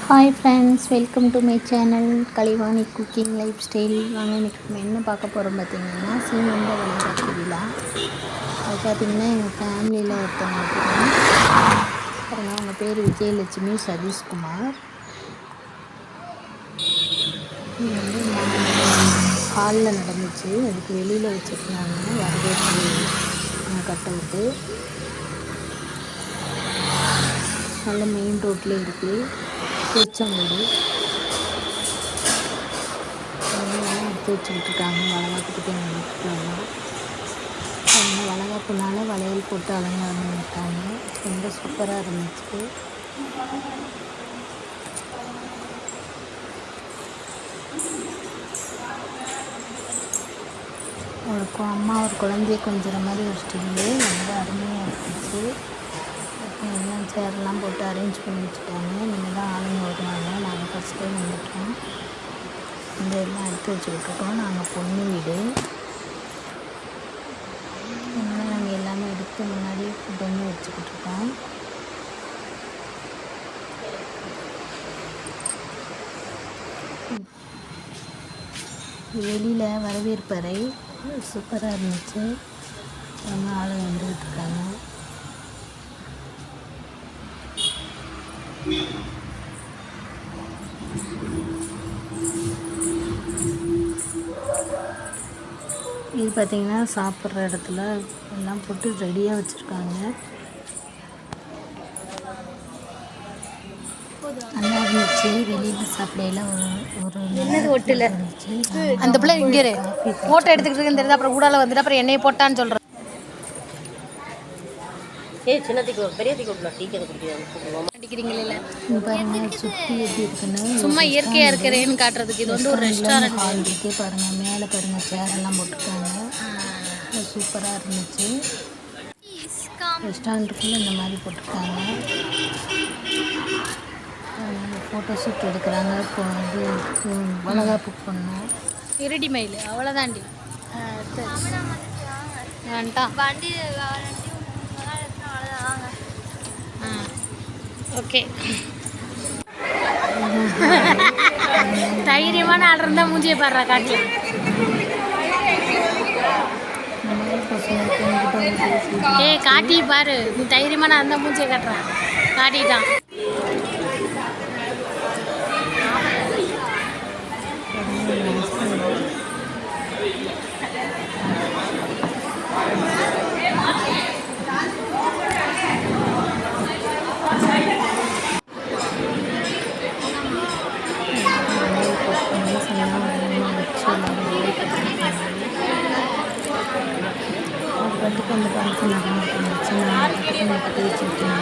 Hi friends, welcome to my channel Kalaivani cooking life style. வாங்க இன்றைக்கி நம்ம என்ன பார்க்க போகிறோம் பார்த்திங்கன்னா, சீமந்த வளைகாப்பு விழா. அது பார்த்திங்கன்னா எங்கள் ஃபேமிலியில் ஒருத்தவங்க பாருங்க, அவங்க பேர் விஜயலட்சுமி சதீஷ்குமார். இது வந்து ஹாலில் நடந்துச்சு, அதுக்கு வெளியில் வச்சுருந்தாங்க வரவேற்பு கட் அவுட்டு. நல்ல மெயின் ரோட்டில் இருக்குது திருச்செங்கோடு. எடுத்து வச்சுக்கிட்டு இருக்காங்க, வளகாப்புக்கு தேவையான வளகாப்புனால வளையல் போட்டு அலங்காரம் பண்ணிட்டாங்க. ரொம்ப சூப்பராக இருந்துச்சு. அவளுக்கு அம்மா ஒரு குழந்தைய கொஞ்சம் மாதிரி வச்சுட்டு ரொம்ப அருமையாக இருந்துச்சு. எல்லாம் சேர்லாம் போட்டு அரேஞ்ச் பண்ணி வச்சுட்டாங்க. இனிமேல் தான் ஆளுங்க வருவாங்க. நாங்கள் ஃபஸ்ட் டைம் வந்துட்டோம். இந்த எல்லாம் எடுத்து வச்சுக்கிட்டுருக்கோம். நாங்கள் பொண்ணு வீடு. அதனால் நாங்கள் எல்லாமே எடுத்து முன்னாடியே ஃபுட் வந்து வச்சுக்கிட்டுருக்கோம். வெளியில் வரவேற்பறை சூப்பராக இருந்துச்சு. ரொம்ப ஆளுங்க வந்துக்கிட்டு இருக்காங்க. இது பார்த்திங்கன்னா சாப்பிட்ற இடத்துல எல்லாம் போட்டு ரெடியாக வச்சுருக்காங்க. நல்லா இருந்துச்சு. வெளியில் சாப்பிடையில ஒரு ஒட்டில் இருந்துச்சு. அந்த பிள்ளை இங்கே ஃபோட்டோ எடுத்துக்கிட்டு தெரியுது. அப்புறம் ஊடால வந்துட்டு அப்புறம் என்னையை போட்டான்னு சொல்கிறேன். அடிக்கிறீங்களே பாருங்க, சுற்றி எப்படி இருக்குன்னு சும்மா இயற்கையாக இருக்கிறேன்னு காட்டுறதுக்கு. இது வந்து ஒரு ரெஸ்டாரண்ட் இருக்கே பாருங்க. மேலே பாருங்க சேரெல்லாம் போட்டிருக்காங்க. சூப்பராக இருந்துச்சு. ரெஸ்டாரண்ட்டுக்குள்ளே இந்த மாதிரி போட்டிருக்காங்க. ஃபோட்டோ ஷூட் எடுக்கிறாங்க. இப்போ வந்து வளகாப்பு பண்ணோம். இருடி மயில் அவ்வளோதாண்டி வேண்டாம். ஓகே, தைரியமான ஆள் இருந்தால் மூஞ்சியை பாடுறா காட்டு. ஏய் காட்டி பாரு, நீ தைரியமான அந்த மூஞ்சியை காட்டுறான். காட்டிட்டான். அதுக்கு அந்த பழக்கம் நடந்துட்டு இருந்துச்சு. நான் பக்கத்து வச்சுருக்கேன்.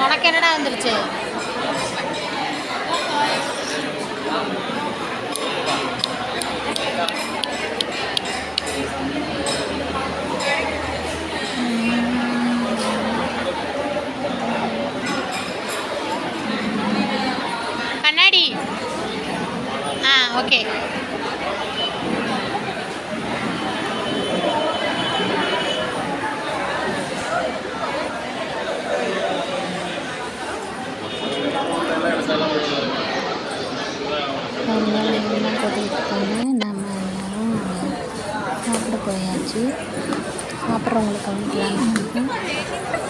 உனக்கு என்னடா வந்துருச்சு? கண்ணாடி. ஓகே. போட்டுக்கிட்டு நம்ம எல்லோரும் சாப்பிட போயாச்சு. சாப்பிட்றவங்களுக்கு வந்துக்கலாம்.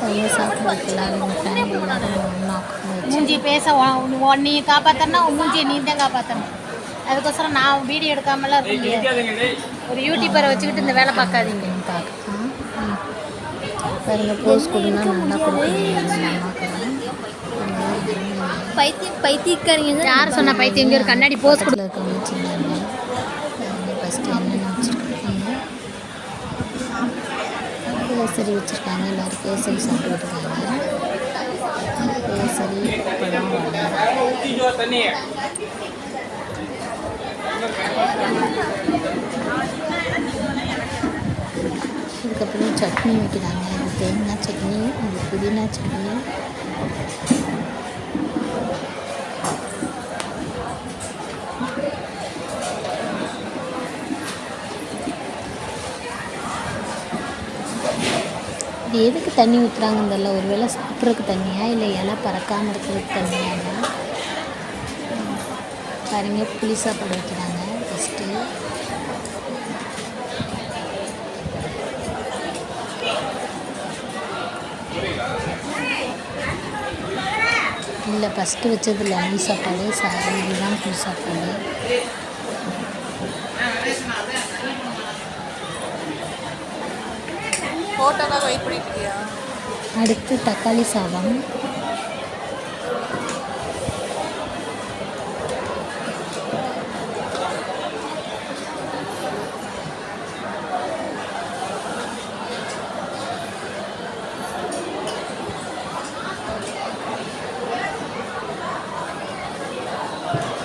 பையன் சாப்பிட வைக்கலாம். எங்கள் ஃபேமிலி எல்லோரும் ஒன்றா மூஞ்சி பேச நீ காப்பாற்றனா உன் மூஞ்சியை நீ தான் காப்பாற்றணும். அதுக்கோசரம் நான் வீடியோ எடுக்காமலாம் இருக்க முடியாது. ஒரு யூடியூபரை வச்சுக்கிட்டு இந்த வேலை பார்க்காதீங்க. பார்க்கலாம். பாருங்க போஸ் கொடுனா நல்லா கொடுக்கணும். பைத்தியக்காரங்க யார் சொன்ன பைத்தியம்? இங்கே ஒரு கண்ணாடி போஸ் கொடு. இருக்கவங்க வச்சுருந்தாங்க. ஃபஸ்ட்டு என்னென்ன வச்சுருக்காங்க, கேசரி வச்சுருக்காங்க. எல்லோரும் கேசரி சாப்பிட்டு இருக்காங்க. கேசரி பழம் வடை. அதுக்கப்புறம் சட்னி வைக்கிறாங்க. இது தேங்காய் சட்னி, இது புதினா சட்னி. இது எதுக்கு தண்ணி ஊற்றுறாங்கன்னு தெரியல. ஒரு வேளை சாப்பிட்றதுக்கு தண்ணியா இல்லை இலை பறக்காமல் இருக்கிறதுக்கு தண்ணியாங்க. பாருங்க புளி சாப்பாடு வைக்கிறாங்க ஃபஸ்ட்டு. இல்லை ஃபஸ்ட்டு வச்சது லெமன் சாப்பாடு, இதுதான் புளி சாப்பாடு. ஃபோட்டோக்காக வெயிட் பண்ணிட்டு இருக்கியா? அடுத்து தக்காளி சாதம்.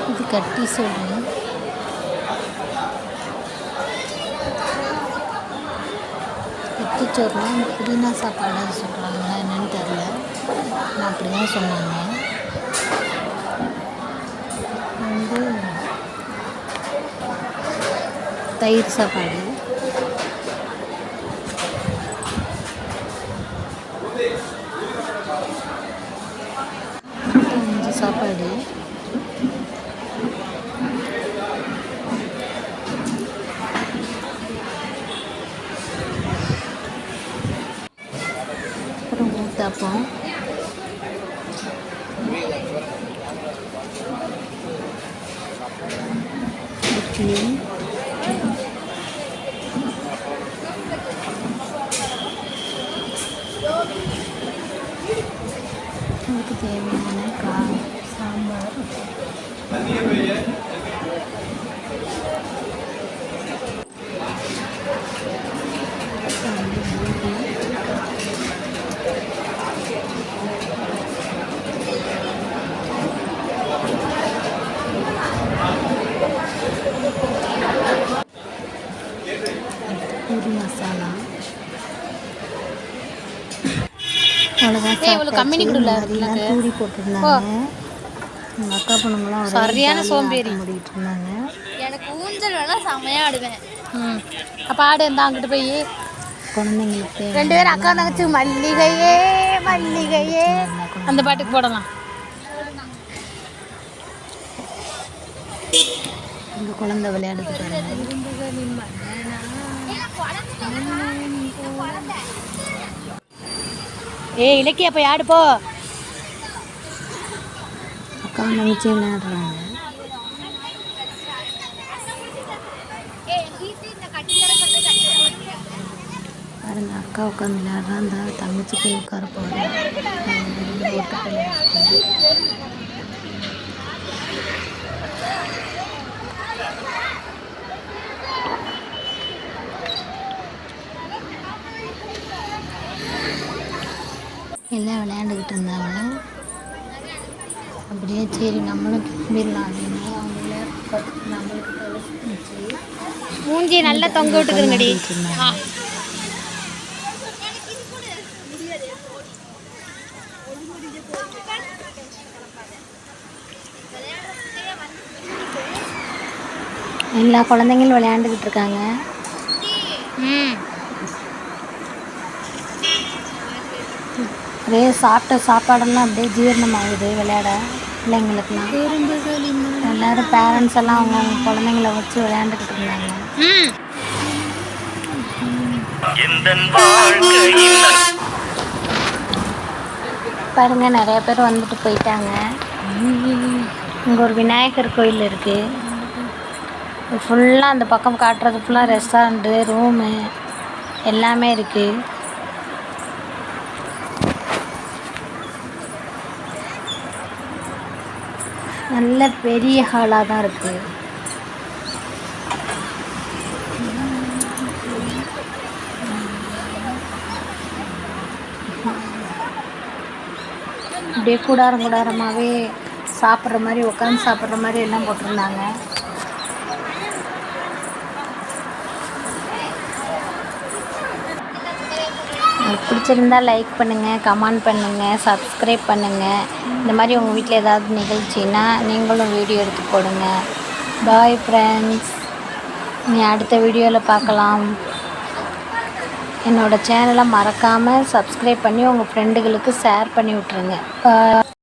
இது கட்டி சொல்கிறேன். கட்டிச்சோறுனா புதினா சாப்பாடு சொல்கிறாங்களா என்னன்னு தெரில. நான் அப்படி தான் சொன்னாங்க. வந்து தயிர் சாப்பாடு, அஞ்சு சாப்பாடு. அப்புறம் ஊத்தாப்பம், இட்லி, அதுக்கு தேவையான சாம்பார், பூரி மசாலா. இவ்வளோ கம்மி கொடுல பூரி போட்டிருந்தாங்க. எங்கள் அக்கா பொண்ணுங்களாம் சரியான சோம்பேறி முடிக்கிட்டு இருந்தாங்க. எனக்கு ஊஞ்சல் வேணால் செம்மையாக ஆடுவேன். அப்போ ஆடு இருந்தா அங்கிட்டு போய் குழந்தைங்களுக்கு ரெண்டு பேரும் அக்கா தங்கச்சி மல்லிகையே மல்லிகையே அந்த பாட்டுக்கு போடலாம். இந்த குழந்தை விளையாடுது பாருங்க. இலக்கியா போய் ஆடு போ. அக்கா தங்கச்சி விளையாடுறாங்க. பாருங்க அக்கா உட்காந்து விளையாடுறான். அந்த தங்கச்சி போய் உட்கார போகிறேன். எல்லாம் விளையாண்டுக்கிட்டு இருந்தாங்க. அப்படியே சரி நம்மளும் கிளம்பிடலாம் அப்படின்னு அவங்க விளையாட்டு நம்மளுக்கு தொலைச்சு மூஞ்சி நல்லா தொங்க விட்டுக்குறங்கடி. எல்லா குழந்தைங்களும் விளையாண்டுக்கிட்டு இருக்காங்க. அப்படியே சாப்பிட்ட சாப்பாடெல்லாம் அப்படியே ஜீரணமாகுது விளையாட பிள்ளைங்களுக்குலாம். எல்லோரும் பேரண்ட்ஸ் எல்லாம் அவங்க குழந்தைங்கள வச்சு விளையாண்டுக்கிட்டு இருந்தாங்க. பாருங்க நிறைய பேர் வந்துட்டு போயிட்டாங்க. இங்கே ஒரு விநாயகர் கோயில் இருக்குது. ஃபுல்லாக அந்த பக்கம் காட்டுறது ஃபுல்லாக ரெஸ்டாரண்ட்டு, ரூமு எல்லாமே இருக்குது. நல்ல பெரிய ஹாலாக தான் இருக்குது. அப்படியே கூடாரம் கூடாரமாகவே சாப்பிட்ற மாதிரி, உட்காந்து சாப்பிட்ற மாதிரி எல்லாம் போட்டிருந்தாங்க. உங்களுக்கு பிடிச்சிருந்தா லைக் பண்ணுங்கள், கமெண்ட் பண்ணுங்கள், சப்ஸ்கிரைப் பண்ணுங்கள். இந்த மாதிரி உங்கள் வீட்டில் ஏதாவது நிகழ்ச்சின்னா நீங்களும் வீடியோ எடுத்து போடுங்க. பாய் ஃப்ரெண்ட்ஸ், நீ அடுத்த வீடியோவில் பார்க்கலாம். என்னோடய சேனலை மறக்காமல் சப்ஸ்கிரைப் பண்ணி உங்கள் ஃப்ரெண்டுகளுக்கு ஷேர் பண்ணி விட்ருங்க. பாய்.